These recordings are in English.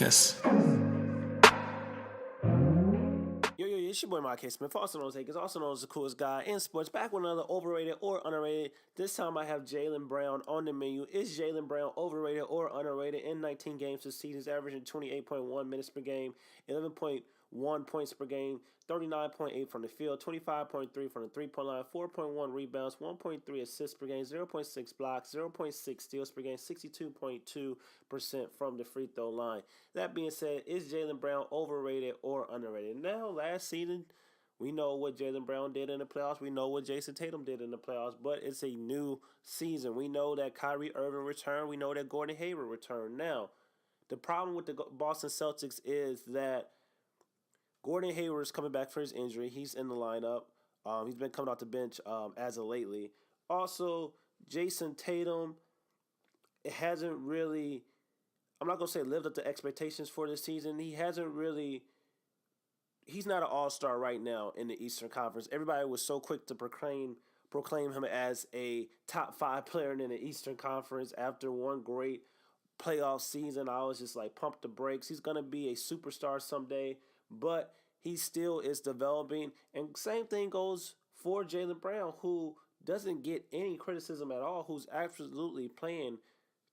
Marquez. It's your boy Mark Smith, also known as Akers, also known as the coolest guy in sports. Back with another overrated or underrated. This time I have Jaylen Brown on the menu. Is Jaylen Brown overrated or underrated? In 19 games this season, he's averaging 28.1 minutes per game, 11.1 points per game, 39.8 from the field, 25.3 from the three-point line, 4.1 rebounds, 1.3 assists per game, 0.6 blocks, 0.6 steals per game, 62.2% from the free throw line. That being said, is Jaylen Brown overrated or underrated? Now, last season, we know what Jaylen Brown did in the playoffs. We know what Jason Tatum did in the playoffs, but it's a new season. We know that Kyrie Irving returned. We know that Gordon Hayward returned. Now, the problem with the Boston Celtics is that Gordon Hayward is coming back for his injury. He's in the lineup. He's been coming off the bench as of lately. Also, Jason Tatum, it hasn't really, I'm not going to say lived up to expectations for this season. He's not an all-star right now in the Eastern Conference. Everybody was so quick to proclaim him as a top 5 player in the Eastern Conference after one great playoff season. I was just like, pump the brakes. He's going to be a superstar someday, but he still is developing. And same thing goes for Jaylen Brown, who doesn't get any criticism at all, who's absolutely playing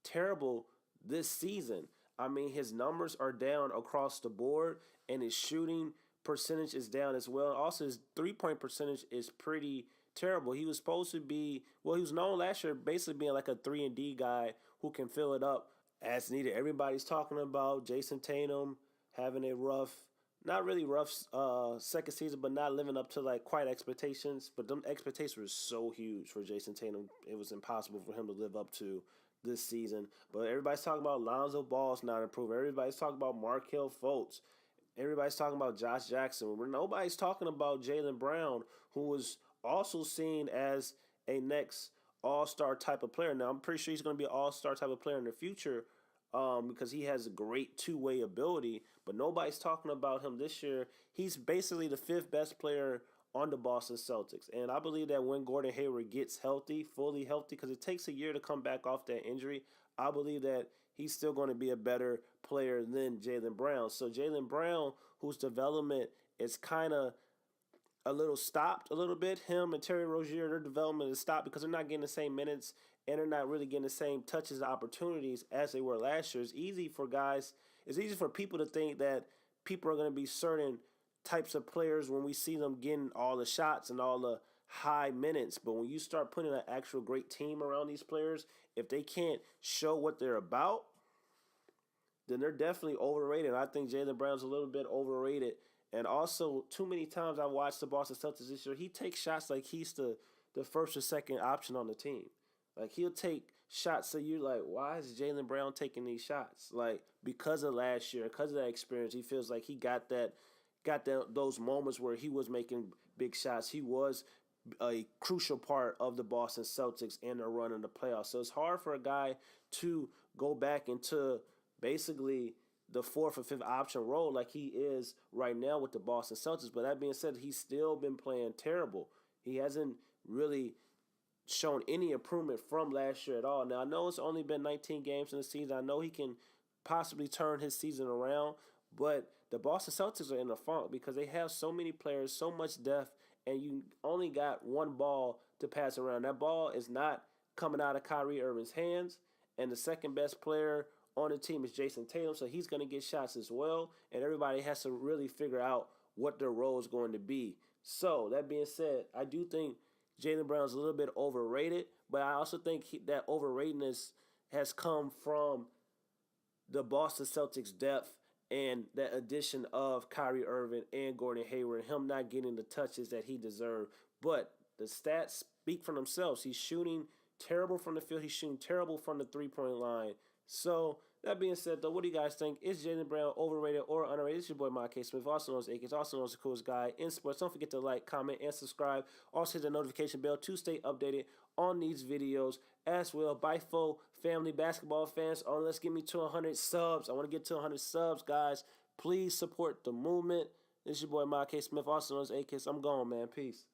terrible this season. I mean, his numbers are down across the board, and his shooting percentage is down as well. Also, his three-point percentage is pretty terrible. He was supposed to be, well, he was known last year basically being like a 3-and-D guy who can fill it up as needed. Everybody's talking about Jason Tatum having a not really rough second season, but not living up to like quite expectations. But them expectations were so huge for Jason Tatum, it was impossible for him to live up to this season. But everybody's talking about Lonzo Ball's not improving. Everybody's talking about Markelle Fultz. Everybody's talking about Josh Jackson. Nobody's talking about Jaylen Brown, who was also seen as a next all-star type of player. Now, I'm pretty sure he's going to be an all-star type of player in the future because he has a great two-way ability, but nobody's talking about him this year. He's basically the 5th best player on the Boston Celtics, and I believe that when Gordon Hayward gets healthy, fully healthy, because it takes a year to come back off that injury, I believe that he's still going to be a better player than Jaylen Brown. So Jaylen Brown, whose development is kind of a little stopped a little bit, him and Terry Rozier, their development is stopped because they're not getting the same minutes and they're not really getting the same touches and opportunities as they were last year. It's easy for people to think that people are going to be certain types of players when we see them getting all the shots and all the high minutes. But when you start putting an actual great team around these players, if they can't show what they're about, then they're definitely overrated. I think Jaylen Brown's a little bit overrated. And also, too many times I've watched the Boston Celtics this year, he takes shots like he's the first or second option on the team. Like, he'll take shots that you're like, why is Jaylen Brown taking these shots? Like, because of last year, because of that experience, he feels like he got those moments where he was making big shots. He was a crucial part of the Boston Celtics in their run in the playoffs. So it's hard for a guy to go back into basically the 4th or 5th option role like he is right now with the Boston Celtics. But that being said, he's still been playing terrible. He hasn't really shown any improvement from last year at all. Now, I know it's only been 19 games in the season. I know he can possibly turn his season around, but the Boston Celtics are in a funk because they have so many players, so much depth, and you only got one ball to pass around. That ball is not coming out of Kyrie Irving's hands, and the second best player on the team is Jason Tatum, so he's going to get shots as well, and everybody has to really figure out what their role is going to be. So, that being said, I do think Jaylen Brown's a little bit overrated, but I also think that overratedness has come from the Boston Celtics' depth and that addition of Kyrie Irving and Gordon Hayward, him not getting the touches that he deserved. But the stats speak for themselves. He's shooting terrible from the field. He's shooting terrible from the three-point line. So, that being said, though, what do you guys think? Is Jaylen Brown overrated or underrated? It's your boy, Mark Smith, also known as Akers, also known as the coolest guy in sports. Don't forget to like, comment, and subscribe. Also hit the notification bell to stay updated on these videos as well. Bye, fo, family, basketball fans. Oh, let's get me to 100 subs. I want to get to 100 subs, guys. Please support the movement. This is your boy, Mark Smith, also known as Akers. I'm gone, man. Peace.